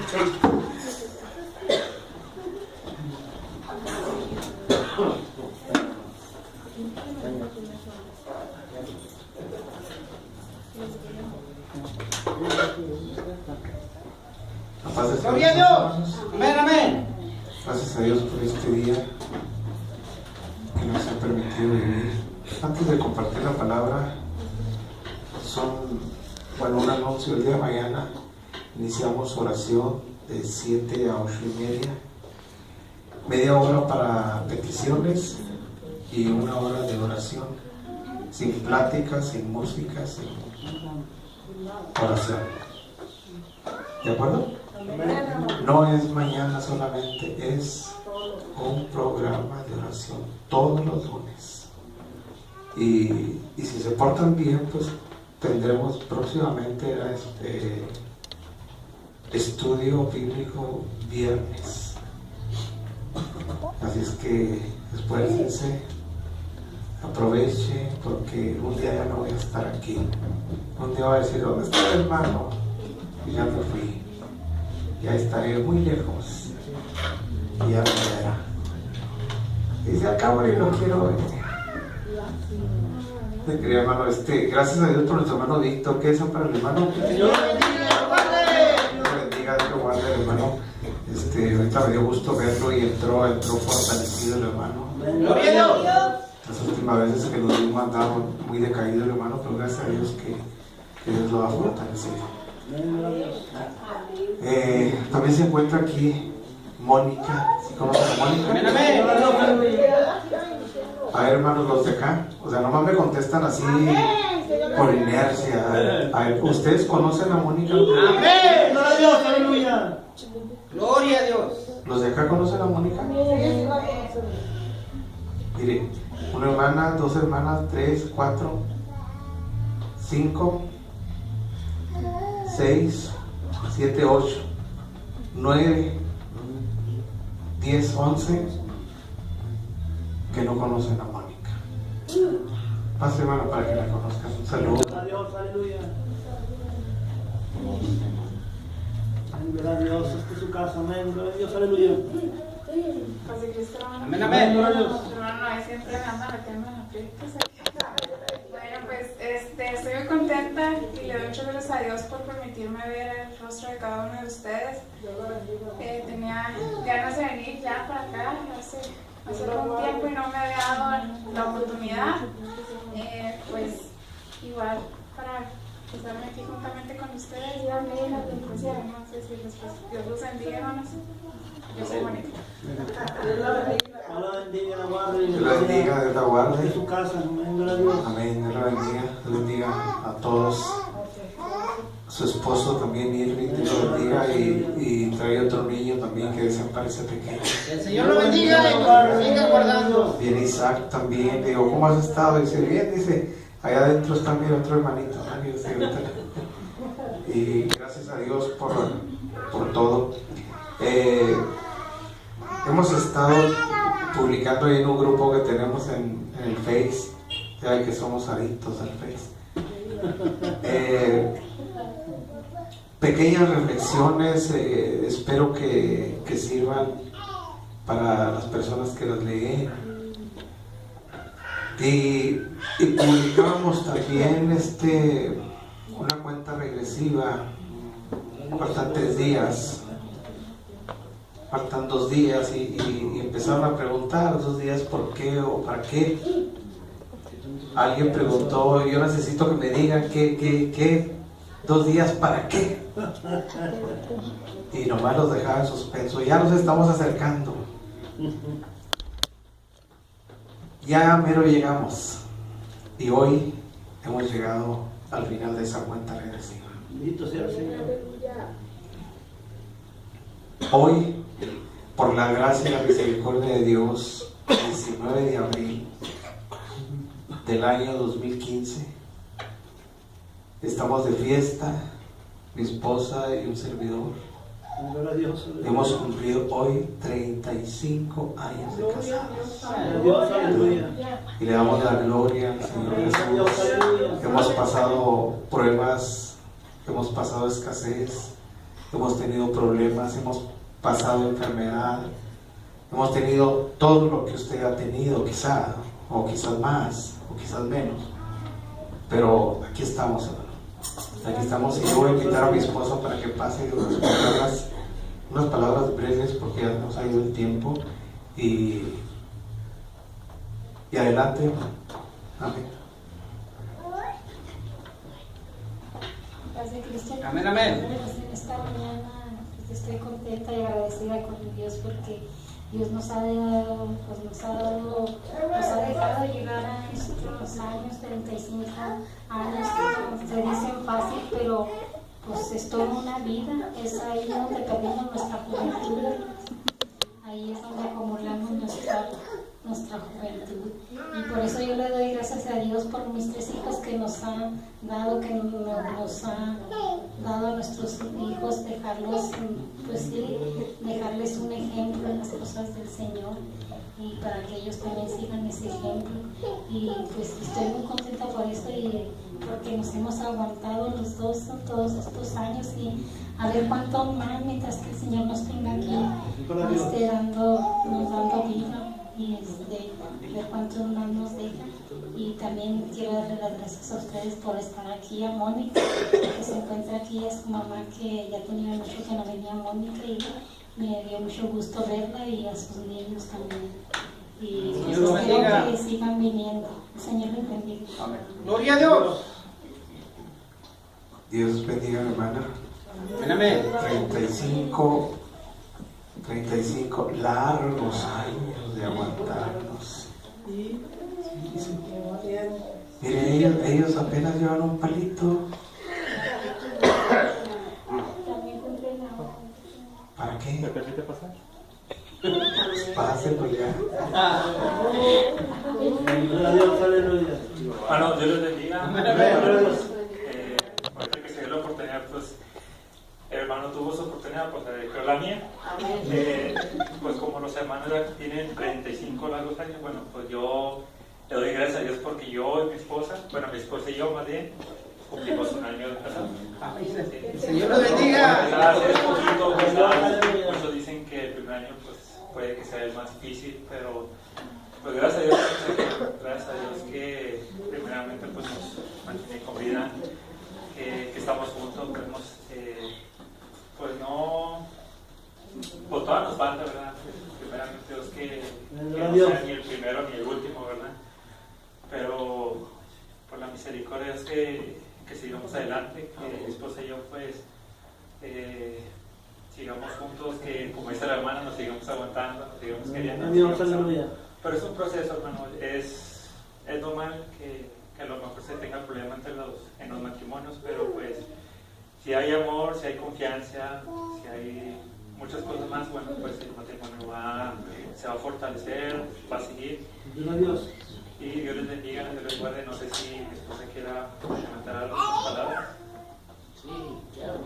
La paz del Señor. ¡Gloria a Dios! ¡Amén, amén! Gracias a Dios por este día que nos ha permitido vivir. Antes de compartir la palabra, un anuncio. El día de mañana iniciamos oración de 7 a 8:30, media hora para peticiones y 1 hora de oración, sin plática, sin música, sin oración. ¿De acuerdo? No es mañana solamente, es un programa de oración todos los lunes. Y si se portan bien, pues tendremos próximamente estudio bíblico viernes. Así es que esfuércense, aproveche, porque un día ya no voy a estar aquí. Un día voy a decir, ¿dónde está el hermano? Y ya me fui. Ya estaré muy lejos. Y ya me verá. Y se acabó y no quiero ver. Te quería, hermano, gracias a Dios por nuestro hermano Víctor. ¿Qué es eso para el hermano? Dios bendiga, Dios lo guarde, hermano. Ahorita me dio gusto verlo y entró fortalecido el hermano. ¡Gloria a Dios! Las últimas veces que nos dimos andaba muy decaído el hermano, pero gracias a Dios que Dios lo ha fortalecido. También se encuentra aquí Mónica. ¿Sí conocen a Mónica? ¡Amén, amén! A ver, hermanos, los de acá, o sea, nomás me contestan así por inercia. A ver, ¿ustedes conocen a Mónica? ¡Amén! ¡Gloria a Dios! ¡Aleluya! ¡Gloria a Dios! ¿Los de acá conocen a Mónica? Mire, una hermana, 2 hermanas, 3, 4, 5, 6, 7, 8, 9, 10, 11 que no conocen a Mónica. Pase, hermano, para que la conozcan. Un saludo. Adiós, aleluya. Gloria a Dios, esta es su casa, amén. Gloria a Dios, aleluya. Paz de Cristo, hermano. Amén, amén. Gloria a Dios. Hermano, ahí siempre anda metiendo en aprietos. Bueno, pues estoy muy contenta y le doy muchas gracias a Dios por permitirme ver el rostro de cada uno de ustedes. Tenía ganas de venir ya para acá hace algún tiempo y no me había dado la oportunidad. Pues igual para estarme aquí juntamente con ustedes y darle la bendición, no sé si Dios los bendiga, hermanos. Yo soy Mónica. Dios la bendiga, la guarde. Dios la bendiga, Dios la guarde. En su casa, amén. Gloria a Dios. Amén, Dios la bendiga. Dios bendiga a todos. Su esposo también, Irving, Dios lo bendiga. Y trae otro niño también que desaparece pequeño. El Señor lo bendiga y lo siga guardando. Bien, Isaac también. Digo, ¿cómo has estado? Dice, bien, dice, allá adentro está mi otro hermanito. Y gracias a Dios por todo. Hemos estado publicando ahí en un grupo que tenemos en el Face, ya que somos adictos al Face. Pequeñas reflexiones, espero que sirvan para las personas que las leen. Y publicábamos también una cuenta regresiva, bastantes días. Faltan 2 días y empezaron a preguntar 2 días por qué o para qué. Alguien preguntó, yo necesito que me digan qué 2 días para qué. Y nomás los dejaba en suspenso. Ya nos estamos acercando. Ya mero llegamos. Y hoy hemos llegado al final de esa cuenta regresiva. Bendito sea el Señor. Hoy, por la gracia y la misericordia de Dios, 19 de abril del año 2015, estamos de fiesta, mi esposa y un servidor. Gloria a Dios. Hemos cumplido hoy 35 años de casados. Gloria a Dios, aleluya. Y le damos la gloria al Señor Jesús. Hemos pasado pruebas, hemos pasado escasez, hemos tenido problemas, hemos pasado enfermedad, hemos tenido todo lo que usted ha tenido, quizá, o quizás más, o quizás menos. Pero aquí estamos, hermano. Aquí estamos, y yo voy a invitar a mi esposa para que pase unas palabras breves, porque ya nos ha ido el tiempo. Y adelante. Amén. Gracias, Cristian. Amén, amén. En esta mañana estoy contenta y agradecida con Dios porque Dios nos ha dejado llegar a nuestros años, 35 años, se dicen fácil, pero pues es toda una vida, es ahí donde perdimos nuestra juventud, ahí es donde acumulamos nuestra juventud. Y por eso yo le doy gracias a Dios por mis 3 hijos que nos han dado, a nuestros hijos, dejarles un ejemplo en las cosas del Señor y para que ellos también sigan ese ejemplo. Y pues estoy muy contenta por esto y porque nos hemos aguantado los dos todos estos años y a ver cuánto más mientras que el Señor nos tenga aquí nos dando vida. Y ver cuánto más nos deja. Y también quiero darle las gracias a ustedes por estar aquí, a Mónica, que se encuentra aquí, es su mamá, que ya tenía mucho que no venía Mónica y me dio mucho gusto verla y a sus niños también. Y pues espero que sigan viniendo. El Señor les bendiga. Amén. Gloria a Dios. Dios bendiga, hermana. Amén. 35 largos años de aguantarnos. Miren, ellos apenas llevan un palito. ¿Para qué? ¿Me permite pasar? Pásenlo ya. Aleluya. Bueno, Dios les bendiga. Ahorita que se dio la oportunidad, pues el hermano tuvo su oportunidad, pues le dejó la mía. Pues como los hermanos ya tienen 35 largos años, bueno, pues yo le doy gracias a Dios porque yo y mi esposa y yo más bien, cumplimos un año de casado. Señor los bendiga. Por eso dicen que el primer año pues puede que sea el más difícil, pero pues gracias a Dios que primeramente pues nos mantiene con vida, que estamos juntos, podemos pues no, pues todavía nos falta, ¿verdad? Primeramente Dios que no sea ni el primero ni el último, ¿verdad? Pero por la misericordia de Dios que sigamos adelante, que mi esposa y yo pues sigamos juntos, que como dice la hermana nos sigamos aguantando, nos sigamos queriendo. Pero es un proceso, hermano, es normal que a lo mejor se tenga problema en los matrimonios, pero pues si hay amor, si hay confianza, si hay muchas cosas más, bueno, pues el matrimonio se va a fortalecer, va a seguir. Y Dios les bendiga, Dios les guarde. No sé si mi esposa quiera comentar algunas palabras. Sí, claro.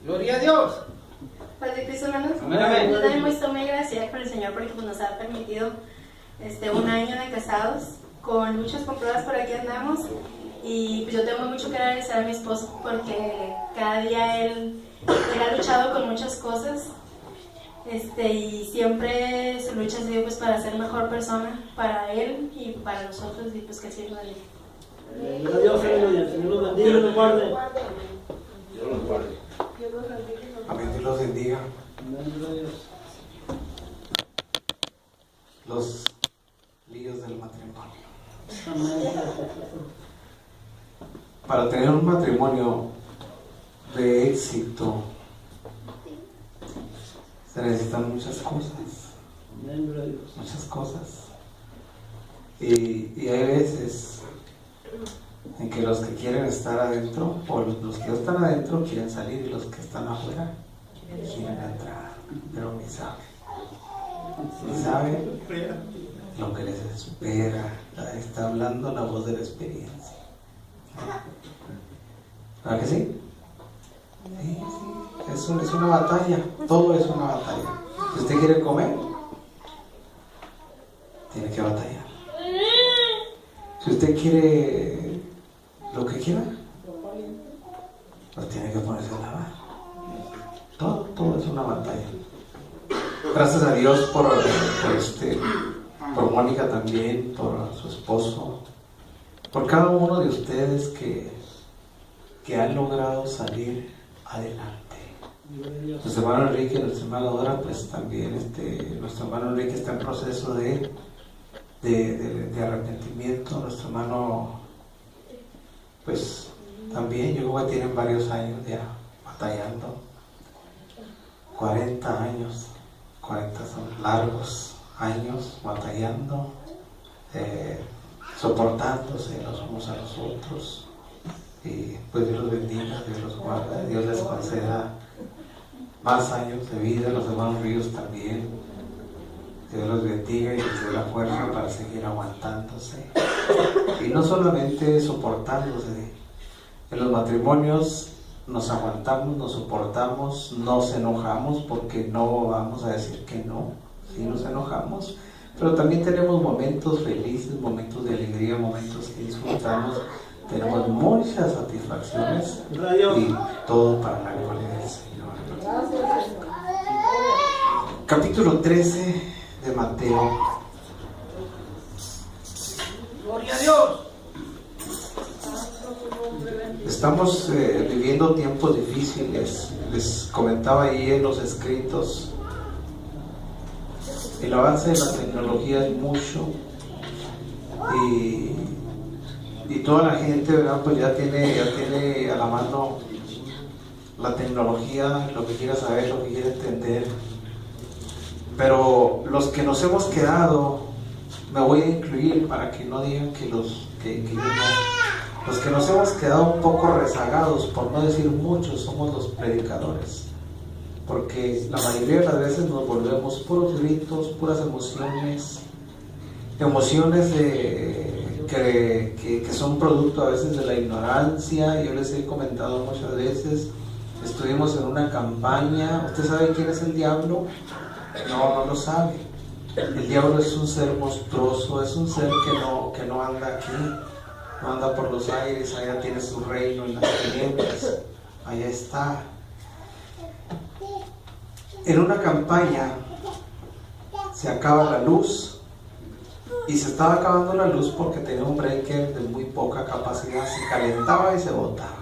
Gloria a Dios. Padre Cristo, hermanos, Amén. yo también estoy muy agradecida con el Señor porque nos ha permitido un año de casados, con muchas pruebas por aquí andamos, y pues yo tengo mucho que agradecer a mi esposo porque cada día él ha luchado con muchas cosas, y siempre su lucha ha sido pues para ser mejor persona para él y para nosotros, y pues que sirva de él. Dios, aleluya. Señor los bendiga y los guarde. Dios los guarde. Amén, Dios los bendiga. Amén. Los líos del matrimonio. Para tener un matrimonio de éxito se necesitan muchas cosas. Muchas cosas. Y hay veces en que los que quieren estar adentro, o los que están adentro quieren salir, y los que están afuera quieren entrar, pero ni saben lo que les espera. Está hablando la voz de la experiencia. ¿Verdad que sí? Sí. Eso es una batalla, todo es una batalla. Si usted quiere comer, tiene que batallar. Si usted quiere lo que quiera, pues tiene que ponerse a lavar. Todo es una batalla. Gracias a Dios por Mónica también, por su esposo, por cada uno de ustedes que han logrado salir adelante. Nuestro hermano Enrique, nuestra hermana Dora, pues también nuestro hermano Enrique está en proceso de arrepentimiento. Nuestro hermano, pues también, yo creo que tienen varios años ya batallando. 40 años, 40 son largos años batallando, soportándose los unos a los otros. Y pues Dios los bendiga, Dios los guarda, Dios les conceda más años de vida. Los hermanos Ríos también, Dios los bendiga y les dé la fuerza para seguir aguantándose y no solamente soportándose. En los matrimonios nos aguantamos, nos soportamos, nos enojamos, porque no vamos a decir que no, sí nos enojamos, pero también tenemos momentos felices, momentos de alegría, momentos que disfrutamos. Tenemos muchas satisfacciones y todo para la gloria del Señor. Capítulo 13 de Mateo. Gloria a Dios. Estamos viviendo tiempos difíciles. Les comentaba ahí en los escritos, el avance de la tecnología es mucho y toda la gente, ¿verdad? Pues ya tiene a la mano la tecnología, lo que quiera saber, lo que quiera entender. Pero los que nos hemos quedado, me voy a incluir para que no digan que yo no. Los que nos hemos quedado un poco rezagados, por no decir muchos, somos los predicadores. Porque la mayoría de las veces nos volvemos puros gritos, puras emociones que son producto a veces de la ignorancia. Yo les he comentado muchas veces, estuvimos en una campaña. ¿Usted sabe quién es el diablo? No lo sabe. El diablo es un ser monstruoso, es un ser que no anda aquí, no anda por los aires, allá tiene su reino en las tinieblas, allá está. En una campaña se acaba la luz, y se estaba acabando la luz porque tenía un breaker de muy poca capacidad, se calentaba y se botaba.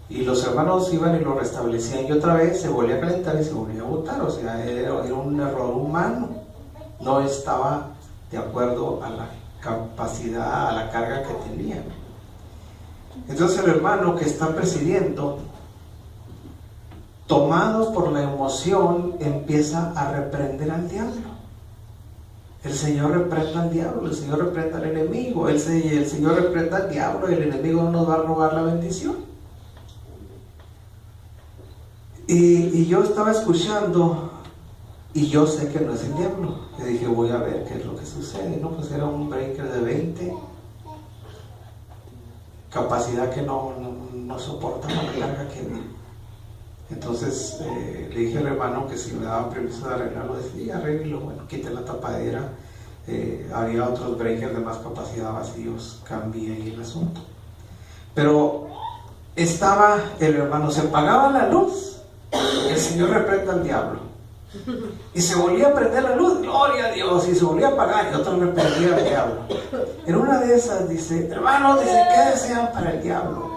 Y los hermanos iban y lo restablecían y otra vez se volvía a calentar y se volvía a botar. O sea, era un error humano, no estaba de acuerdo a la capacidad, a la carga que tenía. Entonces el hermano que está presidiendo, tomado por la emoción, empieza a reprender al diablo. El Señor reprenda al diablo, el Señor reprenda al enemigo, el Señor reprenda al diablo y el enemigo no nos va a robar la bendición. Y yo estaba escuchando y yo sé que no es el diablo. Yo dije, voy a ver qué es lo que sucede. No, pues era un breaker de 20, capacidad que no soportaba la carga que vi. Entonces le dije al hermano que si me daba permiso de arreglarlo, decía, arréglelo, bueno, quité la tapadera, había otros breakers de más capacidad vacíos, cambié ahí el asunto. Pero estaba el hermano, se apagaba la luz, el Señor reprenda al diablo, y se volvía a prender la luz, gloria a Dios, y se volvía a apagar, y otro reprendía al diablo. En una de esas dice, hermano, dice, ¿qué desean para el diablo?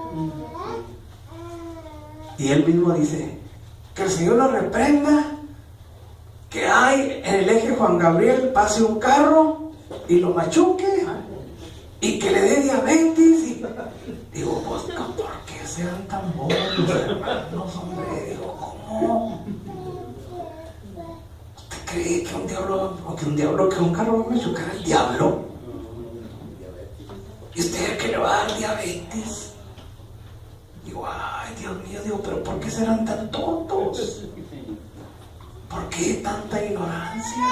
Y él mismo dice, que el Señor lo reprenda, que hay en el eje Juan Gabriel pase un carro y lo machuque y que le dé diabetes. Y digo, pues, ¿por qué serán tan bobos los hermanos, hombre? Digo, ¿cómo? ¿Usted cree que un carro va a machucar al diablo? ¿Y usted que le va a dar diabetes? Digo, ay, Dios mío, digo, pero ¿por qué serán tan tontos? ¿Por qué tanta ignorancia?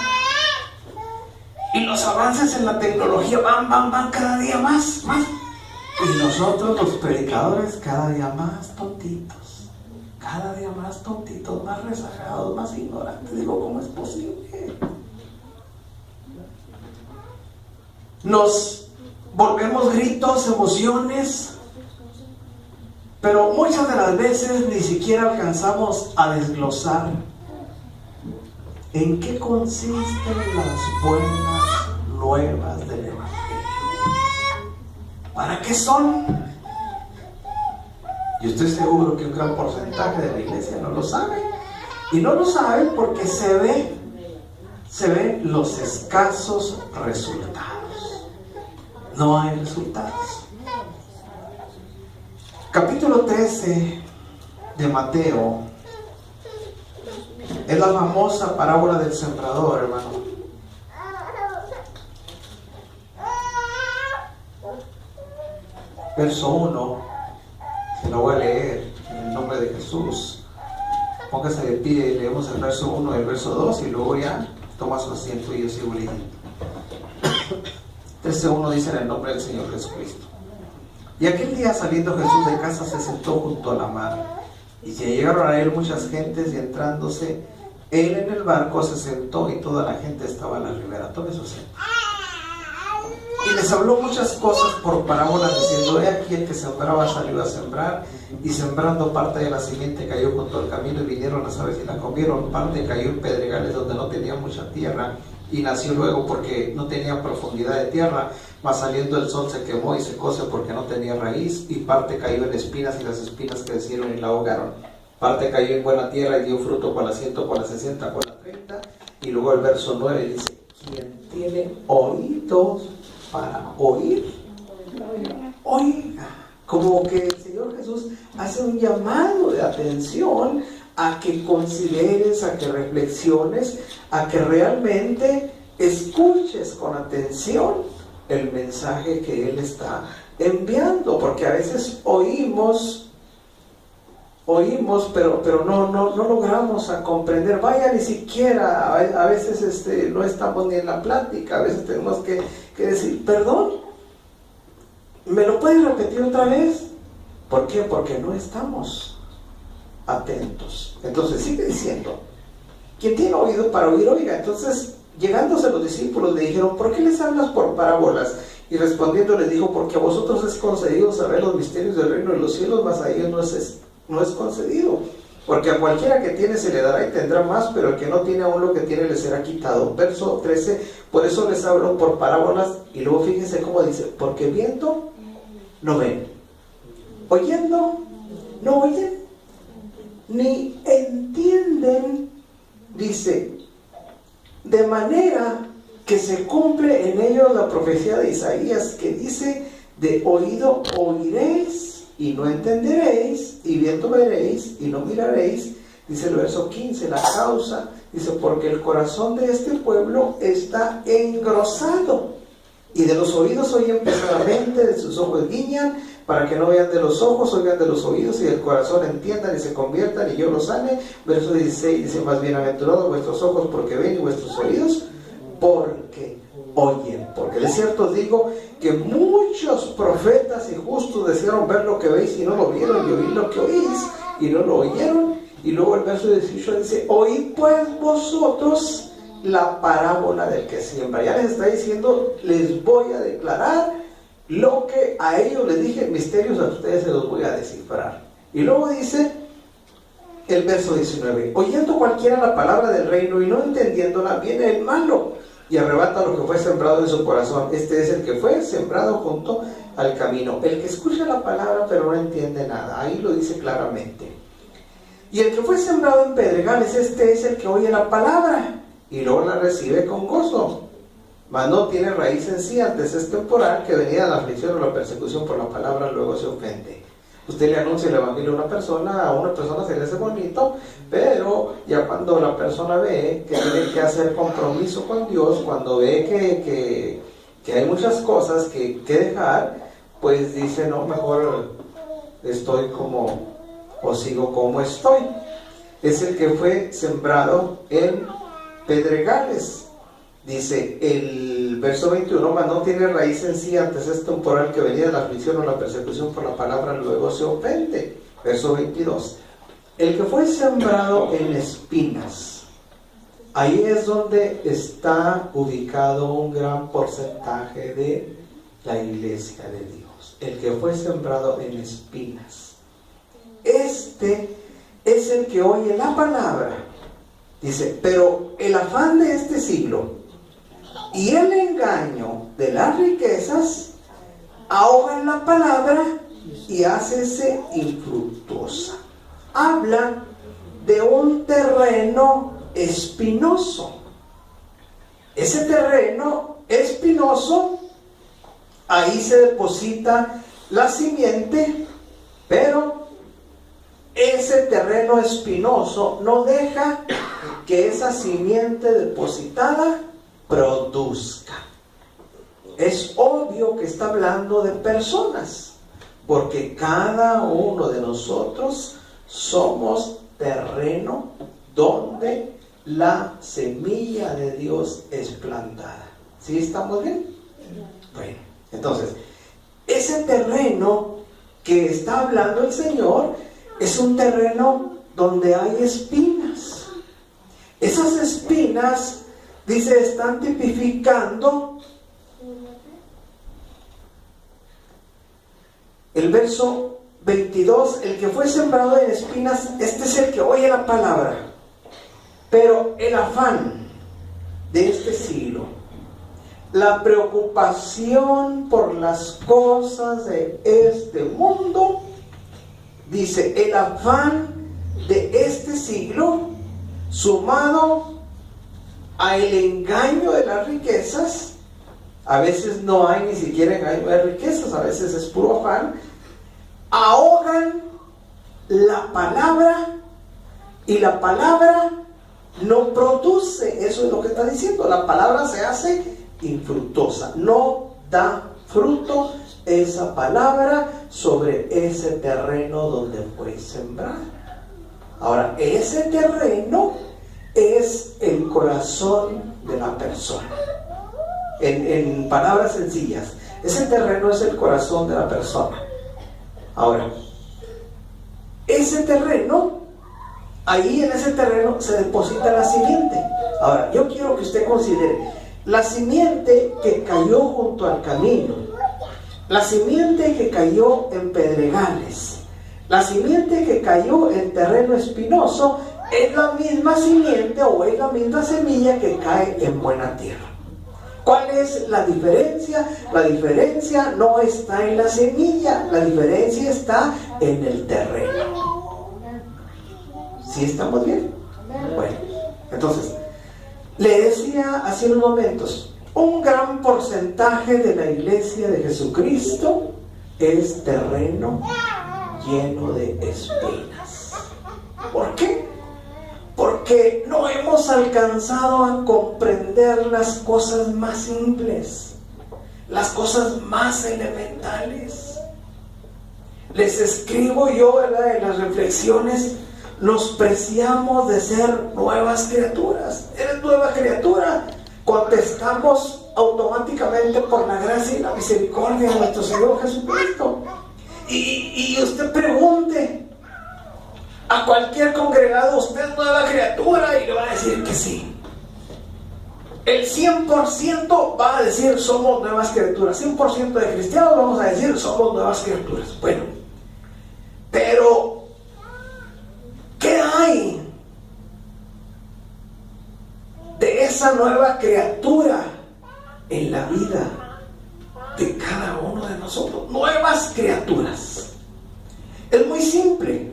Y los avances en la tecnología van cada día más. Y nosotros los predicadores cada día más tontitos, más rezagados, más ignorantes. Digo, ¿cómo es posible? Nos volvemos gritos, emociones. Pero muchas de las veces ni siquiera alcanzamos a desglosar en qué consisten las buenas nuevas del Evangelio. ¿Para qué son? Yo estoy seguro que un gran porcentaje de la iglesia no lo sabe. Y no lo sabe porque se ven los escasos resultados. No hay resultados. Capítulo 13 de Mateo es la famosa parábola del sembrador, hermano. Verso 1, se lo voy a leer en el nombre de Jesús. Póngase de pie y leemos el verso 1 y el verso 2 y luego ya toma su asiento y yo sigo leyendo. 13:1 dice en el nombre del Señor Jesucristo. Y aquel día, saliendo Jesús de casa, se sentó junto a la mar. Y se llegaron a él muchas gentes, y entrándose él en el barco, se sentó, y toda la gente estaba en la ribera. Tome su asiento. Y les habló muchas cosas por parábolas, diciendo: he aquí el que sembraba salió a sembrar, y sembrando parte de la simiente cayó junto al camino, y vinieron las aves y la comieron. Parte cayó en pedregales donde no tenía mucha tierra, y nació luego porque no tenía profundidad de tierra, mas saliendo el sol se quemó y secóse porque no tenía raíz. Y parte cayó en espinas, y las espinas crecieron y la ahogaron. Parte cayó en buena tierra y dio fruto con la 100, con la 60, con la 30. Y luego el verso 9 dice: quien tiene oídos para oír, oiga. Como que el Señor Jesús hace un llamado de atención a que consideres, a que reflexiones, a que realmente escuches con atención el mensaje que Él está enviando, porque a veces oímos, pero no logramos a comprender. Vaya, ni siquiera, a veces no estamos ni en la plática, a veces tenemos que decir: perdón, ¿me lo puedes repetir otra vez? ¿Por qué? Porque no estamos atentos. Entonces sigue diciendo: quien tiene oído para oír, oiga. Entonces, llegándose los discípulos, le dijeron: ¿por qué les hablas por parábolas? Y respondiendo les dijo: porque a vosotros es concedido saber los misterios del reino de los cielos, mas a ellos no es concedido. Porque a cualquiera que tiene se le dará y tendrá más, pero el que no tiene, aún lo que tiene le será quitado. Verso 13, por eso les hablo por parábolas. Y luego fíjense cómo dice: porque viendo no ven, oyendo no oyen, ni entienden, dice, de manera que se cumple en ellos la profecía de Isaías, que dice: de oído oiréis y no entenderéis, y viendo veréis y no miraréis. Dice el verso 15, la causa, dice: porque el corazón de este pueblo está engrosado, y de los oídos oyen pesadamente, de sus ojos guiñan, para que no vean de los ojos, oigan de los oídos, y del corazón entiendan y se conviertan, y yo los sane. Verso 16 dice: más bienaventurados vuestros ojos porque ven, y vuestros oídos porque oyen. Porque de cierto os digo que muchos profetas y justos desearon ver lo que veis y no lo vieron, y oír lo que oís y no lo oyeron. Y luego el verso 18 dice: oíd pues vosotros la parábola del que siembra. Ya les está diciendo: les voy a declarar lo que a ellos les dije en misterios, a ustedes se los voy a descifrar. Y luego dice el verso 19: oyendo cualquiera la palabra del reino y no entendiéndola, viene el malo y arrebata lo que fue sembrado en su corazón. Este es el que fue sembrado junto al camino, el que escucha la palabra pero no entiende nada. Ahí lo dice claramente. Y el que fue sembrado en pedregales, este es el que oye la palabra y luego la recibe con gozo, mas no tiene raíz en sí, antes es temporal, que venida la aflicción o la persecución por la palabra luego se ofende. Usted le anuncia el evangelio a una persona se le hace bonito, pero ya cuando la persona ve que tiene que hacer compromiso con Dios, cuando ve que hay muchas cosas que dejar, pues dice: no, mejor estoy o sigo como estoy. Es el que fue sembrado en pedregales. Dice el verso 21: mas no tiene raíz en sí, antes es temporal, que venida la aflicción o la persecución por la palabra luego se ofende. Verso 22: el que fue sembrado en espinas, ahí es donde está ubicado un gran porcentaje de la iglesia de Dios. El que fue sembrado en espinas. este es el que oye la palabra. Dice, pero el afán de este siglo y el engaño de las riquezas ahogan la palabra y hácese infructuosa. Habla de un terreno espinoso. Ese terreno espinoso, ahí se deposita la simiente, pero ese terreno espinoso no deja que esa simiente depositada produzca. Es obvio que está hablando de personas, porque cada uno de nosotros somos terreno donde la semilla de Dios es plantada. ¿Sí estamos bien? Bueno, entonces, ese terreno que está hablando el Señor es un terreno donde hay espinas. Esas espinas, dice, están tipificando el verso 22, el que fue sembrado en espinas, este es el que oye la palabra, pero el afán de este siglo, la preocupación por las cosas de este mundo, dice, el afán de este siglo, sumado a el engaño de las riquezas, a veces no hay ni siquiera engaño de riquezas, a veces es puro afán, ahogan la palabra y la palabra no produce. Eso es lo que está diciendo, la palabra se hace infructuosa, no da fruto esa palabra sobre ese terreno donde fue sembrada. Ahora, ese terreno es el corazón de la persona. En palabras sencillas, ese terreno es el corazón de la persona. Ahora, ese terreno, ahí en ese terreno se deposita la simiente. Ahora, yo quiero que usted considere la simiente que cayó junto al camino, la simiente que cayó en pedregales, la simiente que cayó en terreno espinoso, es la misma simiente o es la misma semilla que cae en buena tierra. ¿Cuál es la diferencia? La diferencia no está en la semilla, la diferencia está en el terreno. ¿Sí estamos bien? Bueno, entonces, le decía hace unos momentos, un gran porcentaje de la iglesia de Jesucristo es terreno lleno de espinas. ¿Por qué? Porque no hemos alcanzado a comprender las cosas más simples, las cosas más elementales. Les escribo yo, ¿verdad?, en las reflexiones, nos preciamos de ser nuevas criaturas. Eres nueva criatura. Contestamos automáticamente por la gracia y la misericordia de nuestro Señor Jesucristo. Y usted pregunte a cualquier congregado, ¿usted es nueva criatura? Y le va a decir que sí. El 100% va a decir somos nuevas criaturas. 100% de cristianos vamos a decir somos nuevas criaturas. Bueno, pero ¿qué hay de esa nueva criatura en la vida de cada uno de nosotros? Nuevas criaturas. Es muy simple.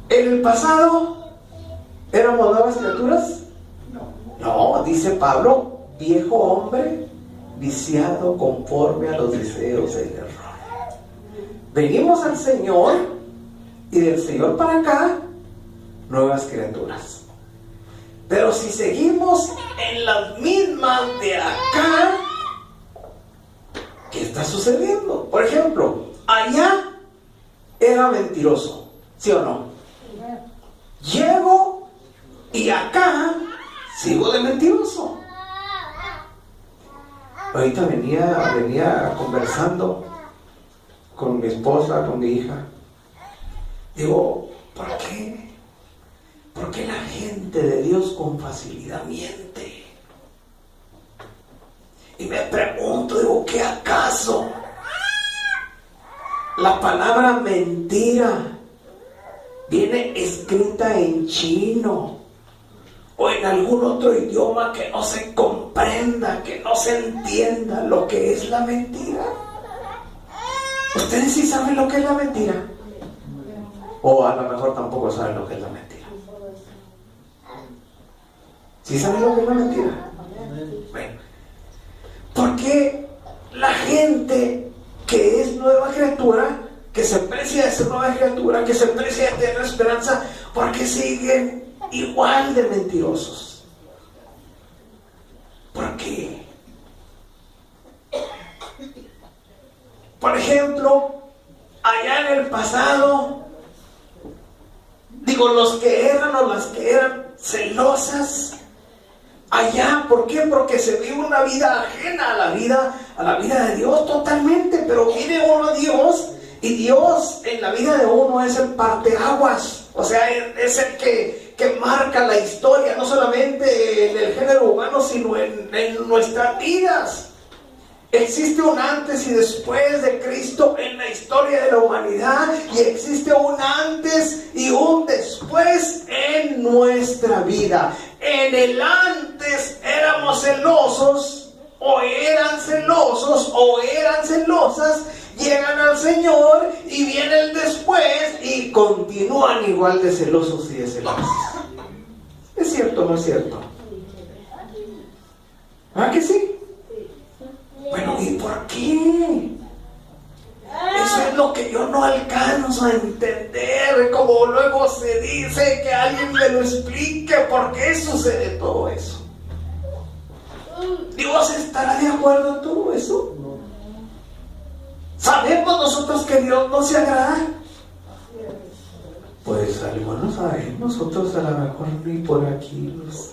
¿En el pasado éramos nuevas criaturas? No, dice Pablo, viejo hombre viciado conforme a los deseos del error. Venimos al Señor y del Señor para acá, nuevas criaturas. Pero si seguimos en las mismas de acá, ¿qué está sucediendo? Por ejemplo, allá era mentiroso, ¿sí o no? Llego y acá sigo de mentiroso. Ahorita venía conversando con mi esposa, con mi hija. Digo, ¿por qué? ¿Por qué la gente de Dios con facilidad miente? Y me pregunto, digo, ¿qué acaso La palabra mentira viene escrita en chino o en algún otro idioma que no se comprenda, que no se entienda lo que es la mentira. ¿Ustedes sí saben lo que es la mentira? O a lo mejor tampoco saben lo que es la mentira. ¿Sí saben lo que es la mentira? Bueno, ¿por qué la gente que es nueva criatura, que se precia de ser nueva criatura, que se precia de tener esperanza, por qué siguen igual de mentirosos? ¿Por qué? Por ejemplo, allá en el pasado, digo, los que eran o las que eran celosas, allá, ¿por qué? Porque se vive una vida ajena a la vida de Dios totalmente, pero viene uno a Dios, y Dios en la vida de uno es el parteaguas, o sea, es el que marca la historia, no solamente en el género humano, sino en nuestras vidas. Existe un antes y después de Cristo en la historia de la humanidad, y existe un antes y un después en nuestra vida. En el antes éramos celosos, o eran celosos, o eran celosas, llegan al Señor y viene el después y continúan igual de celosos y de celosas. ¿Es cierto o no es cierto? ¿Ah, que sí? Bueno, ¿y por qué? Eso es lo que yo no alcanzo a entender, como luego se dice, que alguien me lo explique por qué sucede todo eso. ¿Dios estará de acuerdo en todo eso? ¿Sabemos nosotros que Dios no se agrada? Pues algunos sabemos, nosotros a lo mejor ni por aquí los...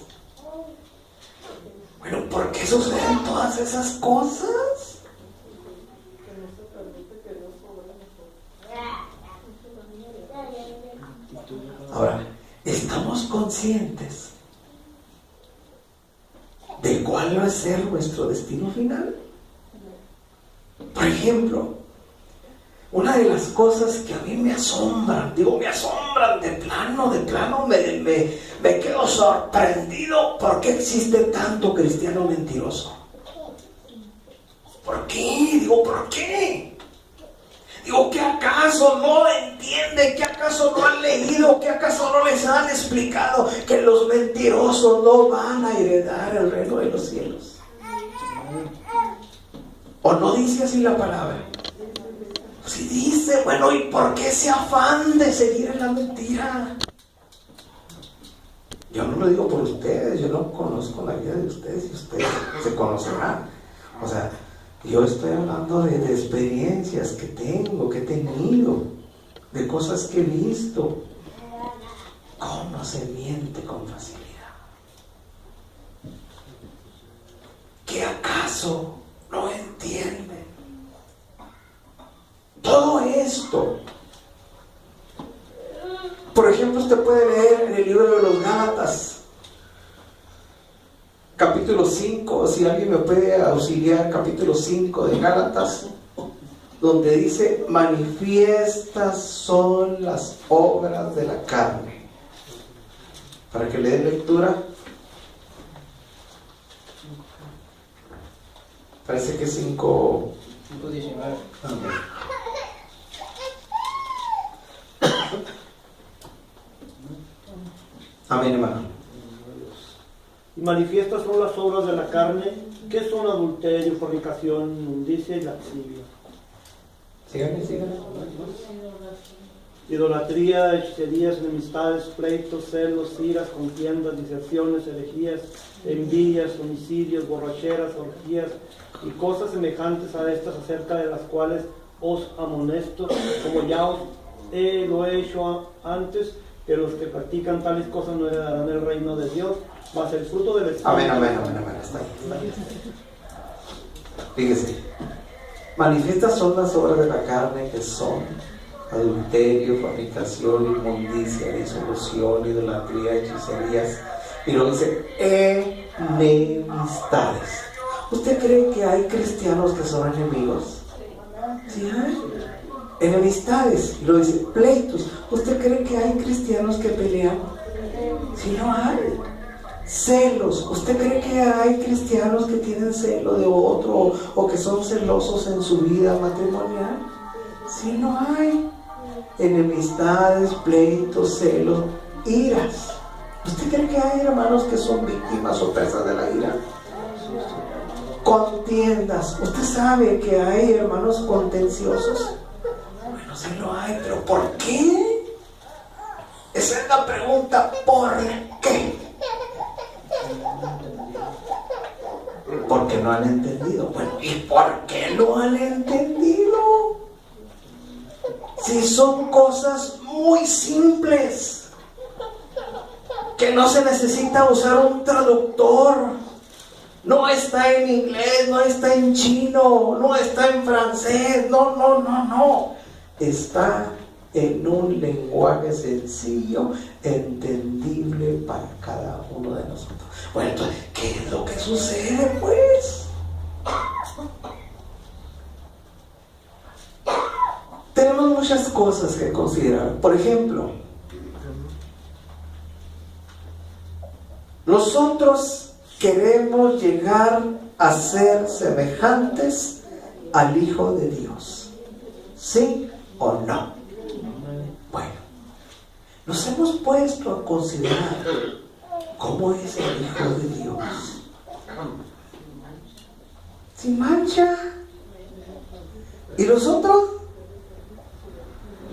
Bueno, ¿por qué suceden todas esas cosas? Ahora, ¿estamos conscientes de cuál va a ser nuestro destino final? Por ejemplo, una de las cosas que a mí me asombran, de plano, me quedo sorprendido por qué existe tanto cristiano mentiroso. ¿Por qué? ¿Por qué? ¿Qué acaso no entienden? ¿Qué acaso no han leído? ¿Qué acaso no les han explicado que los mentirosos no van a heredar el reino de los cielos? ¿O no dice así la palabra? Si dice, bueno, ¿y por qué ese afán de seguir en la mentira? Yo no lo digo por ustedes, yo no conozco la vida de ustedes y ustedes se conocerán. O sea, yo estoy hablando de experiencias que tengo, que he tenido, de cosas que he visto. ¿Cómo se miente con facilidad? ¿Qué acaso no entienden? Todo esto. Por ejemplo, usted puede leer en el libro de los Gálatas, capítulo 5, si alguien me puede auxiliar, capítulo 5 de Gálatas, donde dice: manifiestas son las obras de la carne. Para que le dé lectura. Parece que 5:19. Amén, hermano. Y manifiestas son las obras de la carne, que son adulterio, fornicación, inmundicia y lascivia. Síganme. Idolatría, hechicerías, enemistades, pleitos, celos, iras, contiendas, diserciones, herejías, envidias, homicidios, borracheras, orgías y cosas semejantes a estas, acerca de las cuales os amonesto, como ya lo he hecho antes, que los que practican tales cosas no heredarán el reino de Dios, mas el fruto del Espíritu. Amén. Está ahí. Fíjese, manifiestas son las obras de la carne, que son adulterio, fornicación, inmundicia, disolución, idolatría, hechicerías. Y luego dice enemistades. ¿Usted cree que hay cristianos que son enemigos? ¿Sí hay? Enemistades, y lo dice, pleitos. ¿Usted cree que hay cristianos que pelean? Si no hay. Celos. ¿Usted cree que hay cristianos que tienen celo de otro o que son celosos en su vida matrimonial? Si no hay. Enemistades, pleitos, celos, iras. ¿Usted cree que hay hermanos que son víctimas o presas de la ira? Contiendas. ¿Usted sabe que hay hermanos contenciosos? Bueno, sí lo hay, pero ¿por qué? Esa es la pregunta, ¿por qué? Porque no han entendido. Bueno, ¿y por qué lo han entendido? Si son cosas muy simples, que no se necesita usar un traductor. No está en inglés, no está en chino, no está en francés, no. Está en un lenguaje sencillo, entendible para cada uno de nosotros. Bueno, entonces, ¿qué es lo que sucede, pues? Tenemos muchas cosas que considerar. Por ejemplo, nosotros queremos llegar a ser semejantes al Hijo de Dios. ¿Sí o no? Bueno, nos hemos puesto a considerar cómo es el Hijo de Dios. Sin mancha. ¿Y nosotros?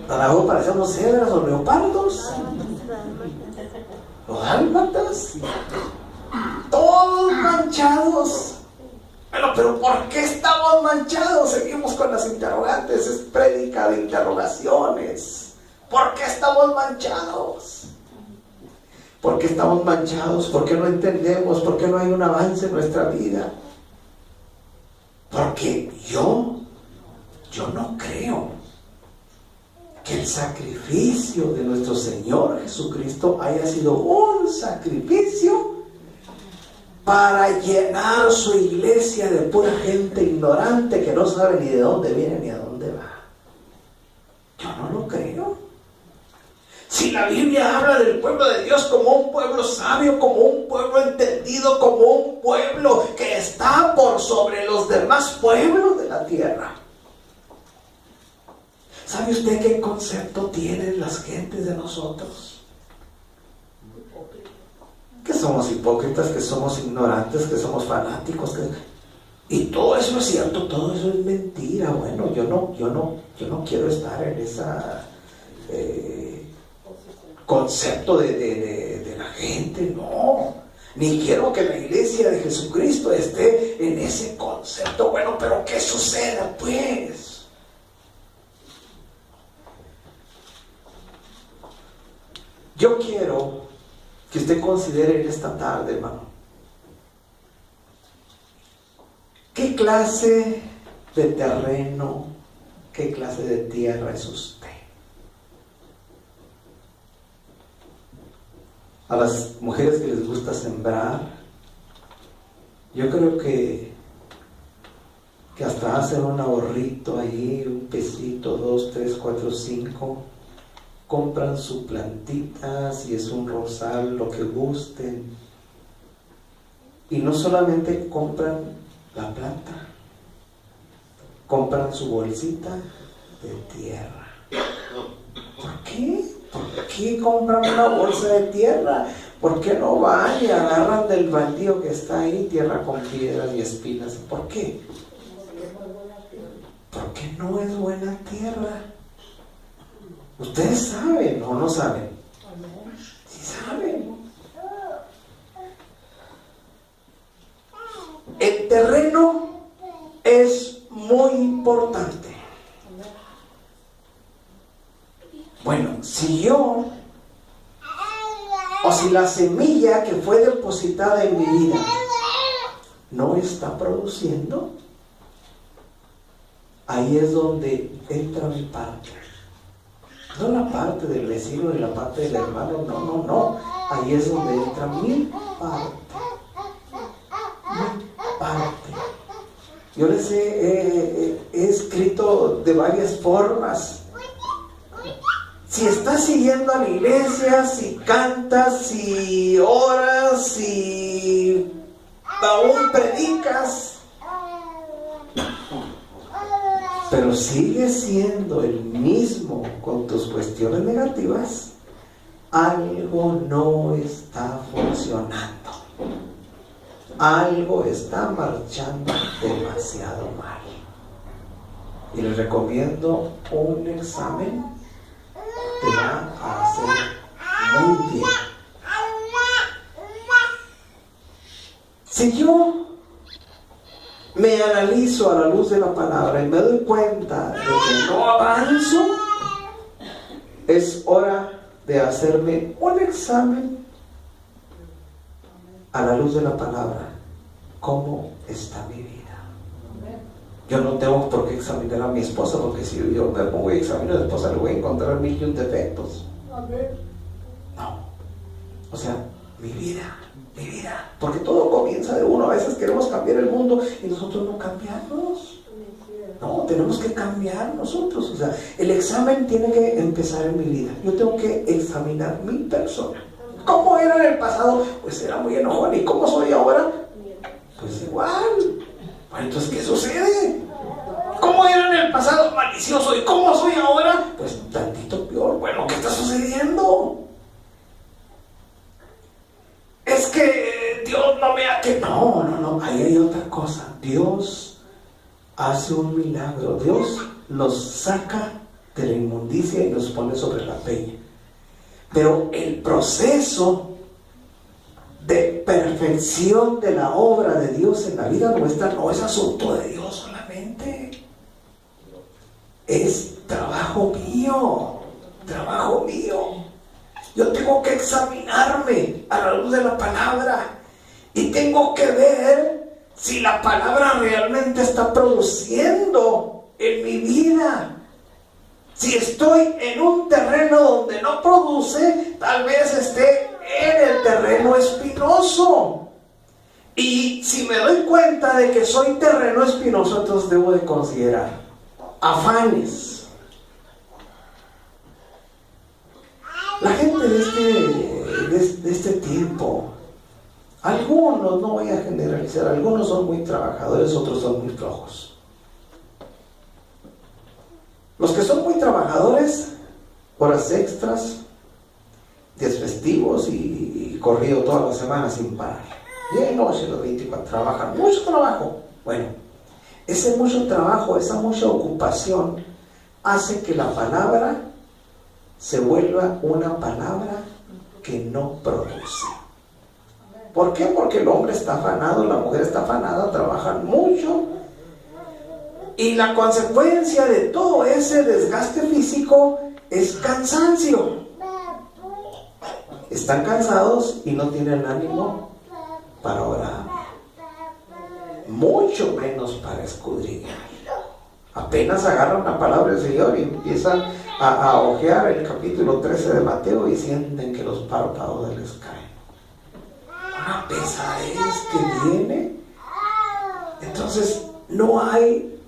A lo parecemos cebras o leopardos. Los dálmatas. Todos manchados. Bueno, pero ¿por qué estamos manchados? Seguimos con las interrogantes. Es prédica de interrogaciones. ¿Por qué estamos manchados? ¿Por qué estamos manchados? ¿Por qué no entendemos? ¿Por qué no hay un avance en nuestra vida? Porque yo no creo que el sacrificio de nuestro Señor Jesucristo haya sido un sacrificio para llenar su iglesia de pura gente ignorante que no sabe ni de dónde viene ni a dónde va. Yo no lo creo. Si la Biblia habla del pueblo de Dios como un pueblo sabio, como un pueblo entendido, como un pueblo que está por sobre los demás pueblos de la tierra. ¿Sabe usted qué concepto tienen las gentes de nosotros? Que somos hipócritas, que somos ignorantes, que somos fanáticos, y todo eso es cierto, todo eso es mentira. Bueno, yo no quiero estar en esa concepto de la gente, no. Ni quiero que la iglesia de Jesucristo esté en ese concepto. Bueno, pero ¿qué sucede pues? Yo quiero que usted considere en esta tarde, hermano, ¿qué clase de terreno, qué clase de tierra es usted? A las mujeres que les gusta sembrar, yo creo que hasta hacen un ahorrito ahí, un pesito, 2, 3, 4, 5, compran su plantita, si es un rosal, lo que gusten, y no solamente compran la planta, compran su bolsita de tierra. ¿Por qué? ¿Por qué compran una bolsa de tierra? ¿Por qué no van y agarran del baldío que está ahí tierra con piedras y espinas? ¿Por qué? Porque no es buena tierra. Ustedes saben o no saben. Sí saben. El terreno es muy importante. Bueno, si yo o si la semilla que fue depositada en mi vida no está produciendo, ahí es donde entra mi parte. No la parte del vecino ni la parte del hermano, no. Ahí es donde entra mi parte. Mi parte. Yo les he escrito de varias formas si estás siguiendo a la iglesia, si cantas, si oras, si aún predicas, pero sigues siendo el mismo con tus cuestiones negativas, algo no está funcionando. Algo está marchando demasiado mal. Y les recomiendo un examen. Te va a hacer muy bien. Si yo me analizo a la luz de la palabra y me doy cuenta de que no avanzo, es hora de hacerme un examen a la luz de la palabra. ¿Cómo está mi vida? Yo no tengo por qué examinar a mi esposa, porque si yo me pongo y examino a mi esposa le voy a encontrar 1000 defectos. No. O sea, mi vida. Porque todo comienza de uno. A veces queremos cambiar el mundo y nosotros no cambiamos. No, tenemos que cambiar nosotros. O sea, el examen tiene que empezar en mi vida. Yo tengo que examinar mi persona. ¿Cómo era en el pasado? Pues era muy enojón. ¿Y cómo soy ahora? Pues igual. Bueno, entonces, ¿qué sucede? ¿Cómo era en el pasado? Malicioso. ¿Y cómo soy ahora? Pues tantito peor. Bueno, ¿qué está sucediendo? Es que Dios no me ha... que no, ahí hay otra cosa. Dios hace un milagro. Dios nos saca de la inmundicia y nos pone sobre la peña. Pero el proceso de perfección de la obra de Dios en la vida nuestra no es asunto de Dios solamente. Es trabajo mío. Yo tengo que examinarme a la luz de la palabra y tengo que ver si la palabra realmente está produciendo en mi vida. Si estoy en un terreno donde no produce, tal vez esté en el terreno espinoso. Y si me doy cuenta de que soy terreno espinoso, entonces debo de considerar afanes. La gente de este tiempo, algunos, no voy a generalizar, algunos son muy trabajadores, otros son muy flojos. Los que son muy trabajadores, horas extras, días festivos y corrido toda la semana sin parar. Día y noche, los 24, trabajan, mucho trabajo. Bueno, ese mucho trabajo, esa mucha ocupación, hace que la palabra se vuelva una palabra que no produce. ¿Por qué? Porque el hombre está afanado, la mujer está afanada, trabajan mucho. Y la consecuencia de todo ese desgaste físico es cansancio. Están cansados y no tienen ánimo para orar, mucho menos para escudriñar. Apenas agarran la palabra del Señor y empiezan a hojear el capítulo 13 de Mateo y sienten que los párpados les caen. Una pesadez que viene. Entonces no hay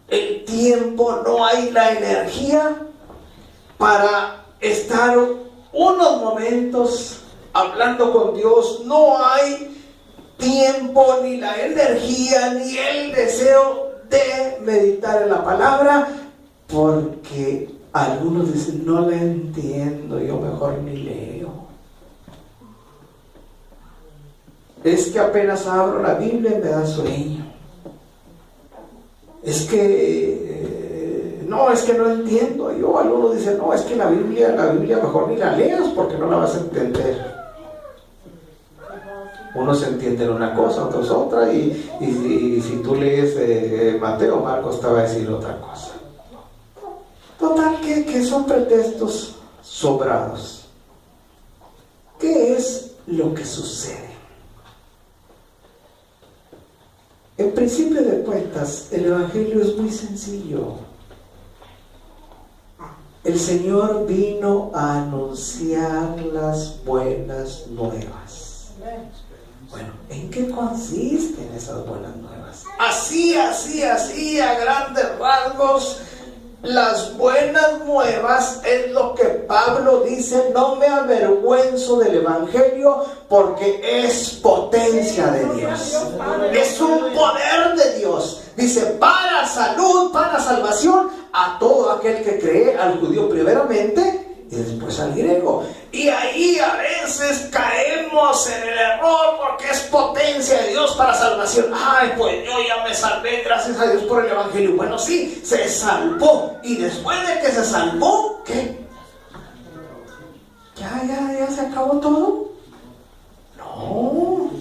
el tiempo, no hay la energía para estar unos momentos hablando con Dios. No hay tiempo, ni la energía, ni el deseo de meditar en la palabra, porque algunos dicen, no la entiendo, yo mejor ni leo. Es que apenas abro la Biblia me da sueño. Es que no entiendo. Yo, algunos dicen, no, es que la Biblia mejor ni la leas porque no la vas a entender. Unos entienden una cosa, otros otra, y si tú lees Mateo, Marcos te va a decir otra cosa. Total, que son pretextos sobrados. ¿Qué es lo que sucede? En principio de cuentas, el Evangelio es muy sencillo. El Señor vino a anunciar las buenas nuevas. Bueno, ¿en qué consisten esas buenas nuevas? Así, a grandes rasgos, Las buenas nuevas es lo que Pablo dice: no me avergüenzo del Evangelio porque es potencia de Dios. Es un poder de Dios. Dice, para salud, para salvación a todo aquel que cree, al judío primeramente y después al griego. Y ahí a veces caemos en el error porque es potencia de Dios para salvación. Ay, pues yo ya me salvé, gracias a Dios por el Evangelio. Bueno, sí, se salvó. Y después de que se salvó, ¿qué? ¿Ya se acabó todo? No.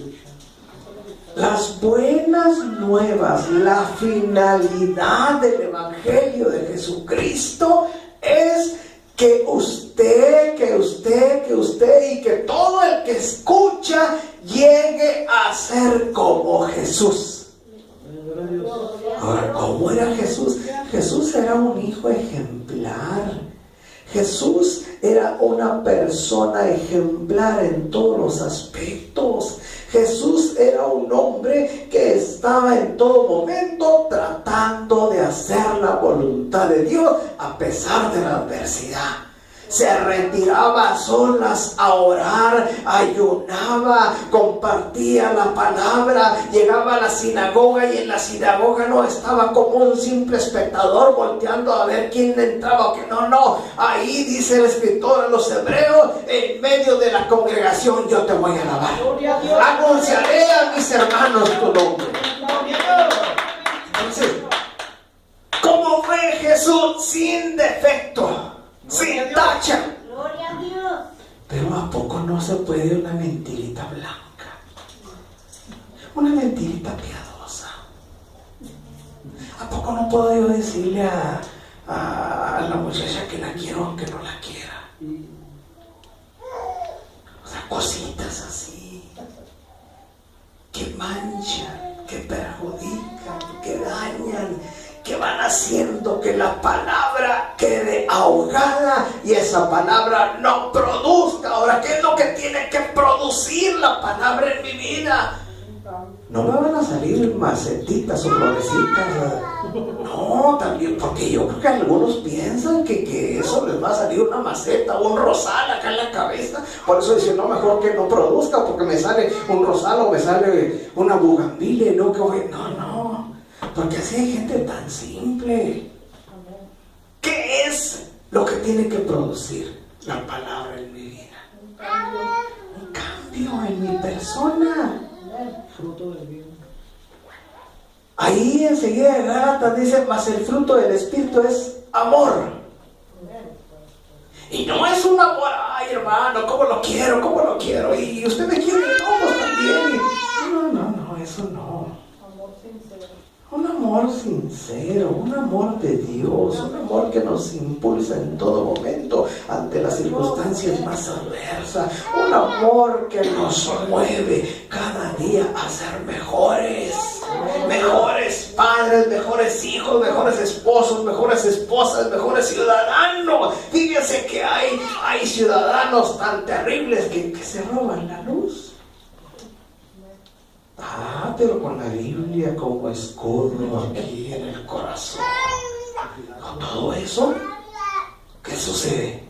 Las buenas nuevas, la finalidad del Evangelio de Jesucristo es que usted y que todo el que escucha llegue a ser como Jesús. Ahora, ¿cómo era Jesús? Jesús era un hijo ejemplar. Jesús era una persona ejemplar en todos los aspectos. Jesús era un hombre que estaba en todo momento tratando de hacer la voluntad de Dios a pesar de la adversidad. Se retiraba a solas a orar, ayunaba, compartía la palabra, llegaba a la sinagoga y en la sinagoga no estaba como un simple espectador volteando a ver quién entraba o quién no. Ahí dice el escritor a los hebreos: en medio de la congregación yo te voy a alabar. Anunciaré a mis hermanos tu nombre. Entonces, ¿cómo fue Jesús? Sin defecto, sin tacha. Gloria a Dios. Pero ¿a poco no se puede una mentirita blanca? Una mentirita piadosa. ¿A poco no puedo yo decirle a la muchacha que la quiero aunque no la quiera? O sea, cositas así que manchan, que perjudican, que dañan, que van haciendo que la palabra quede ahogada y esa palabra no produzca. Ahora, ¿qué es lo que tiene que producir la palabra en mi vida? No me van a salir macetitas o florecitas. No, también, porque yo creo que algunos piensan que eso les va a salir una maceta o un rosal acá en la cabeza. Por eso dicen, no, mejor que no produzca porque me sale un rosal o me sale una bugambilia. No, no. Porque así hay gente tan simple. ¿Qué es lo que tiene que producir la palabra en mi vida? Un cambio en mi persona. Fruto del bien. Ahí enseguida de Gálatas dice: mas el fruto del Espíritu es amor. Y no es un amor, ay hermano, ¿cómo lo quiero? Y usted me quiere, no, pues también. No, eso no. Un amor sincero, un amor de Dios, un amor que nos impulsa en todo momento ante las circunstancias más adversas, un amor que nos mueve cada día a ser mejores padres, mejores hijos, mejores esposos, mejores esposas, mejores ciudadanos. Fíjense que hay ciudadanos tan terribles que se roban la luz. Pero con la Biblia como escudo aquí en el corazón. Con todo eso, ¿qué sucede?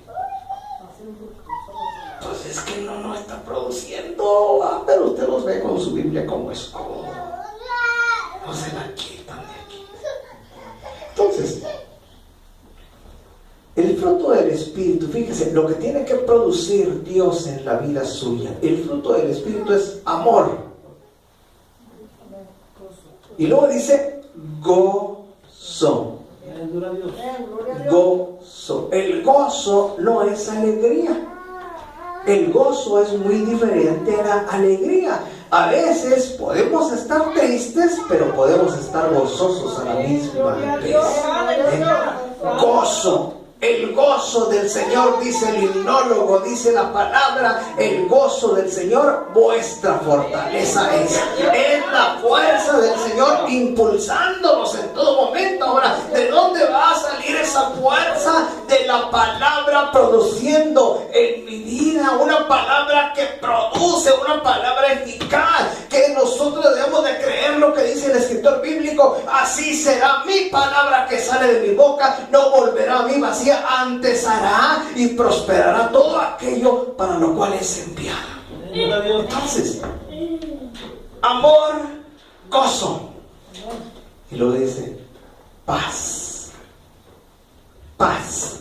Pues es que no está produciendo. Pero usted los ve con su Biblia como escudo. No se la quitan de aquí. Entonces, el fruto del Espíritu, fíjese, lo que tiene que producir Dios en la vida suya. El fruto del Espíritu es amor. Y luego dice gozo. Gozo. El gozo no es alegría. El gozo es muy diferente a la alegría. A veces podemos estar tristes, pero podemos estar gozosos a la misma vez. Gozo. El gozo del Señor, dice el himnólogo, dice la palabra, el gozo del Señor, vuestra fortaleza es. Es la fuerza del Señor impulsándonos en todo momento. Ahora, ¿de dónde va a salir esa fuerza? De la palabra produciendo en mi vida, una palabra que produce, una palabra eficaz, que nosotros debemos de creer lo que dice el escritor bíblico. Así será mi palabra que sale sale de mi boca no volverá a mí vacía, antes hará y prosperará todo aquello para lo cual es enviado. Entonces, amor, gozo. Y luego dice, paz. Paz.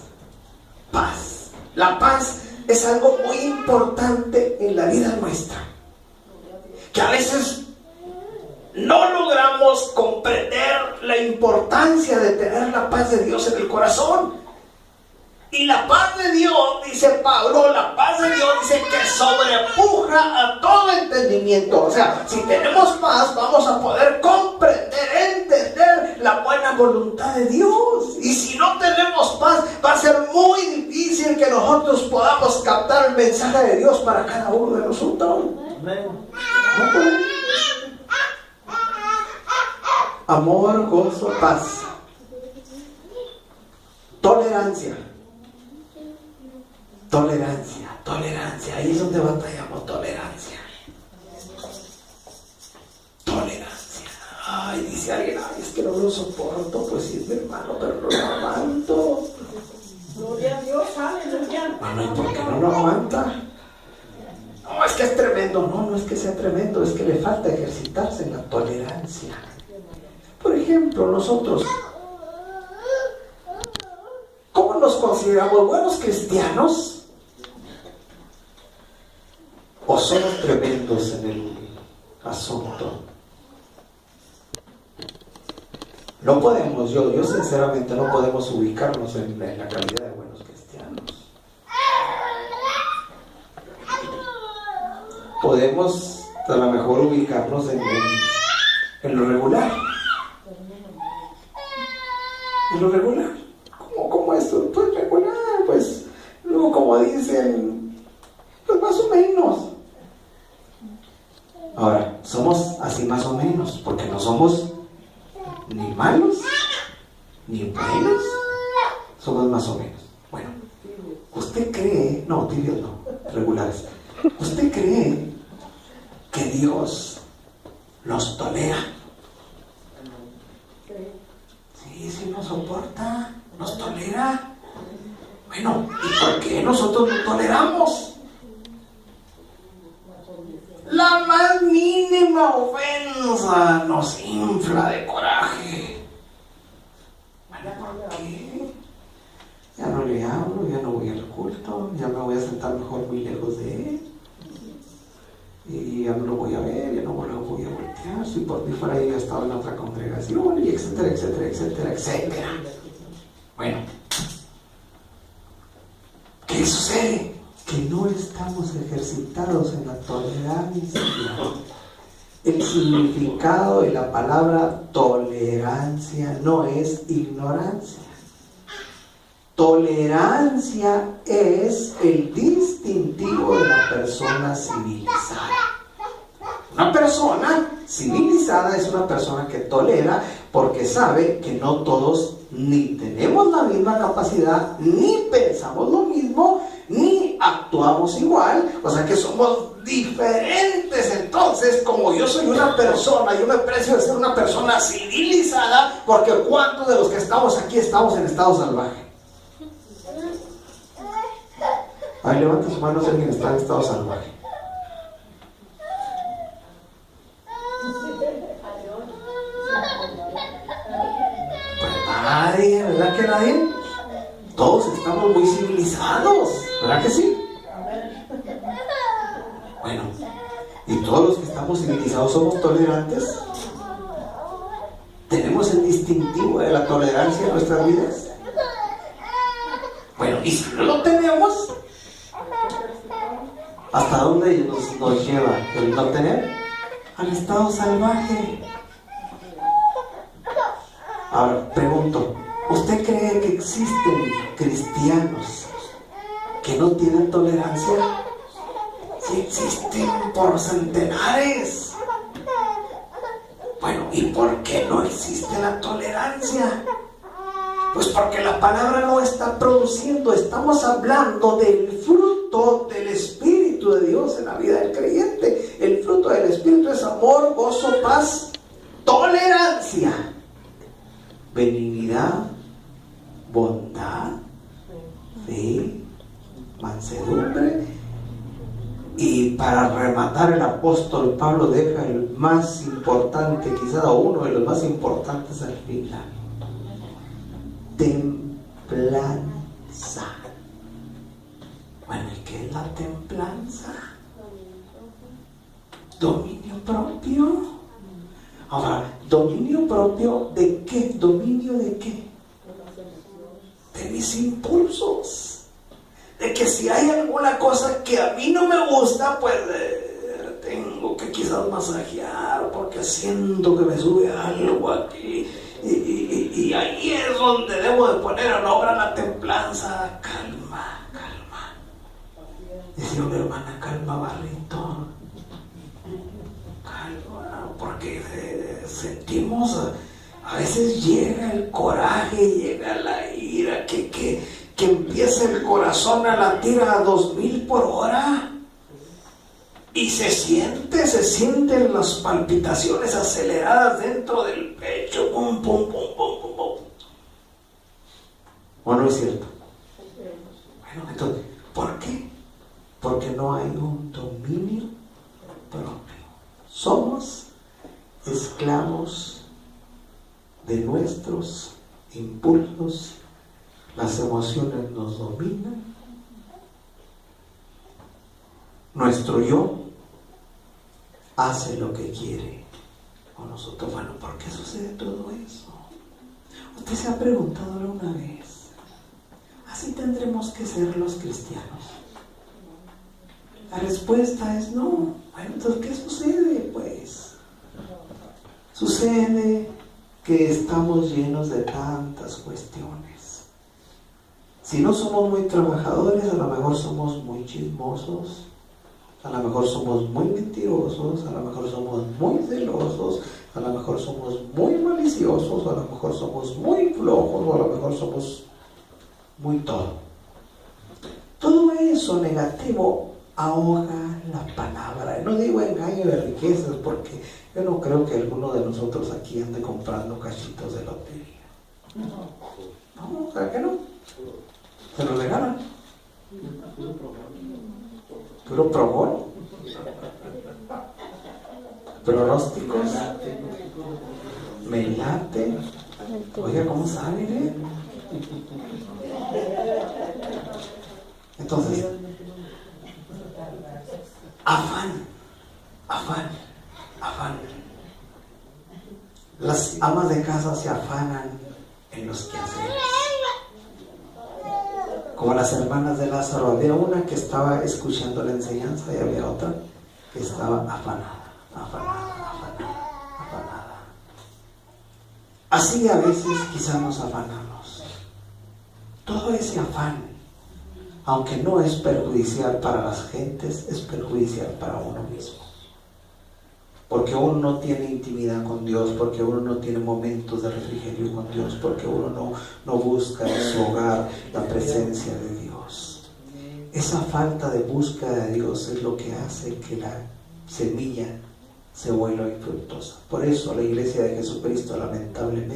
Paz. La paz es algo muy importante en la vida nuestra, que a veces no logramos comprender la importancia de tener la paz de Dios en el corazón. Y la paz de Dios, dice Pablo, la paz de Dios dice que sobrepuja a todo entendimiento. O sea, si tenemos paz, vamos a poder comprender, entender la buena voluntad de Dios. Y si no tenemos paz, va a ser muy difícil que nosotros podamos captar el mensaje de Dios para cada uno de nosotros. No podemos. Amor, gozo, paz. Tolerancia. Tolerancia, tolerancia. Ahí es donde batallamos, tolerancia. Tolerancia. Ay, dice alguien, ay, es que no lo soporto. Pues sí, mi hermano, pero no lo aguanto. Gloria a Dios, aleluya. Bueno, ¿y por qué no lo aguanta? No, es que es tremendo. No, no es que sea tremendo, es que le falta ejercitarse en la tolerancia. Por ejemplo, nosotros, ¿cómo nos consideramos? ¿Buenos cristianos? ¿O somos tremendos en el asunto? No podemos, yo sinceramente no podemos ubicarnos en la calidad de buenos cristianos. Podemos a lo mejor ubicarnos en lo regular. En lo regular. ¿Cómo esto? Pues regular, pues luego como dicen, pues más o menos. Ahora, somos así más o menos, porque no somos ni malos, ni buenos, somos más o menos. Bueno, ¿usted cree? No, tibios no, regulares. ¿Usted cree que Dios nos tolera? Sí nos soporta, nos tolera. Bueno, ¿y por qué nosotros no toleramos? La más mínima ofensa nos infla de coraje. Bueno, ¿por qué? Ya no le hablo, ya no voy al culto, ya me voy a sentar mejor muy lejos de él. Y ya no lo voy a ver, ya no lo voy a voltear. Si por mí fuera ya estaba en otra congregación, y etcétera, etcétera, etcétera, etcétera. Bueno, ¿qué sucede? Que no estamos ejercitados en la tolerancia. El significado de la palabra tolerancia no es ignorancia. Tolerancia es el distintivo de la persona civilizada. Una persona civilizada es una persona que tolera porque sabe que no todos ni tenemos la misma capacidad, ni pensamos lo mismo, ni actuamos igual, o sea que somos diferentes. Entonces, como yo soy una persona, yo me precio de ser una persona civilizada, porque ¿cuántos de los que estamos aquí estamos en estado salvaje? Ahí levanta su mano si alguien está en estado salvaje. Pues nadie, ¿verdad que nadie? Todos estamos muy civilizados, ¿verdad que sí? Bueno, ¿y todos los que estamos civilizados somos tolerantes? ¿Tenemos el distintivo de la tolerancia en nuestras vidas? Bueno, y si no lo tenemos, ¿hasta dónde nos lleva el no tener? Al estado salvaje. Ahora, pregunto, ¿usted cree que existen cristianos que no tienen tolerancia? Sí existen por centenares. Bueno, ¿y por qué no existe la tolerancia? Pues porque la palabra no está produciendo. Estamos hablando del fruto del Espíritu de Dios en la vida del creyente. El fruto del Espíritu es amor, gozo, paz, tolerancia, benignidad, bondad, fe, mansedumbre. Y para rematar, el apóstol Pablo deja el más importante, quizá uno de los más importantes al final: templanza. Bueno, ¿y qué es la templanza? Dominio propio. Ahora, ¿dominio propio de qué? ¿Dominio de qué? De mis impulsos. De que si hay alguna cosa que a mí no me gusta, pues tengo que quizás masajear porque siento que me sube algo aquí. Y ahí es donde debo de poner en obra la templanza. Calma, calma. Decía una hermana: calma, Barrito. Calma, porque sentimos, a veces llega el coraje, llega la ira, que empieza el corazón a latir a 2000 por hora. Y se sienten las palpitaciones aceleradas dentro del pecho. Pum, pum, pum, pum, pum, pum. ¿O no es cierto? Bueno, entonces, ¿por qué? Porque no hay un dominio propio. Somos esclavos de nuestros impulsos. Las emociones nos dominan. Nuestro yo hace lo que quiere con nosotros. Bueno, ¿por qué sucede todo eso? ¿Usted se ha preguntado alguna vez? ¿Así tendremos que ser los cristianos? La respuesta es no. Bueno, entonces, ¿qué sucede? Pues sucede que estamos llenos de tantas cuestiones. Si no somos muy trabajadores, a lo mejor somos muy chismosos, a lo mejor somos muy mentirosos, a lo mejor somos muy celosos, a lo mejor somos muy maliciosos, a lo mejor somos muy flojos, o a lo mejor somos muy todo. Todo eso negativo ahoga la palabra. No digo engaño de riquezas, porque yo no creo que alguno de nosotros aquí ande comprando cachitos de lotería. No, ¿sabes que no? Se lo regalan. Puro probón. Pronósticos. Melate. Oiga, ¿cómo saben, Entonces, afán. Las amas de casa se afanan en los quehaceres. Como las hermanas de Lázaro, había una que estaba escuchando la enseñanza y había otra que estaba afanada. Así a veces quizás nos afanamos. Todo ese afán, aunque no es perjudicial para las gentes, es perjudicial para uno mismo. Porque uno no tiene intimidad con Dios, porque uno no tiene momentos de refrigerio con Dios, porque uno no busca en su hogar la presencia de Dios. Esa falta de búsqueda de Dios es lo que hace que la semilla se vuelva infructuosa. Por eso la Iglesia de Jesucristo, lamentablemente,